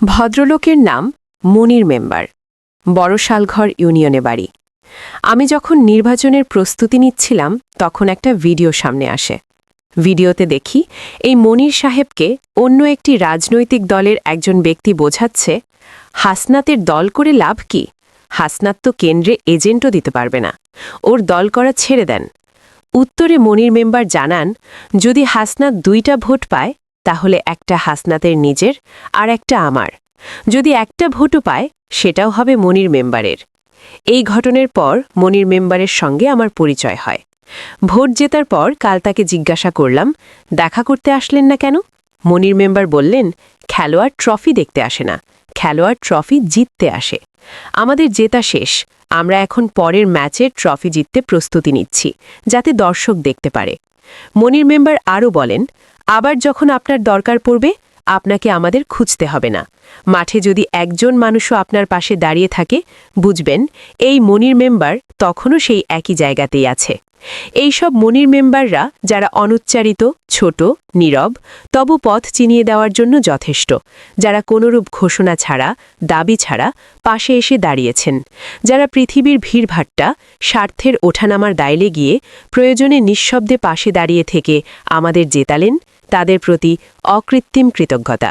ভদ্রলোকের নাম মনির মেম্বার, বড়শালঘর ইউনিয়নে বাড়ি। আমি যখন নির্বাচনের প্রস্তুতি নিচ্ছিলাম তখন একটা ভিডিও সামনে আসে। ভিডিওতে দেখি এই মনির সাহেবকে অন্য একটি রাজনৈতিক দলের একজন ব্যক্তি বোঝাচ্ছে, হাসনাতের দল করে লাভ কি? হাসনাত তো কেন্দ্রে এজেন্টও দিতে পারবে না, ওর দল করা ছেড়ে দেন। উত্তরে মনির মেম্বার জানান, যদি হাসনাত 2টা ভোট পায় তাহলে একটা হাসনাতের নিজের আর একটা আমার। যদি একটা ভোটও পায় সেটাও হবে মনির মেম্বারের। এই ঘটনার পর মনির মেম্বারের সঙ্গে আমার পরিচয় হয়। ভোট জেতার পর কাল তাকে জিজ্ঞাসা করলাম, দেখা করতে আসলেন না কেন? মনির মেম্বার বললেন, খেলোয়াড় ট্রফি দেখতে আসে না, খেলোয়াড় ট্রফি জিততে আসে। আমাদের জেতা শেষ, আমরা এখন পরের ম্যাচের ট্রফি জিততে প্রস্তুতি নিচ্ছি, যাতে দর্শক দেখতে পারে। মনির মেম্বার আরও বলেন, আবার যখন আপনার দরকার পড়বে আপনাকে আমাদের খুঁজতে হবে না। মাঠে যদি একজন মানুষও আপনার পাশে দাঁড়িয়ে থাকে, বুঝবেন এই মনির মেম্বার তখনও সেই একই জায়গাতেই আছে। এইসব মনির মেম্বাররা যারা অনুচ্চারিত, ছোট, নীরব, তবু পথ চিনিয়ে দেওয়ার জন্য যথেষ্ট, যারা কোনরূপ ঘোষণা ছাড়া, দাবি ছাড়া পাশে এসে দাঁড়িয়েছেন, যারা পৃথিবীর ভিড়ভাট্টা, স্বার্থের ওঠানামার দায়লে গিয়ে প্রয়োজনে নিঃশব্দে পাশে দাঁড়িয়ে থেকে আমাদের জেতালেন, তাদের প্রতি অকৃত্রিম কৃতজ্ঞতা।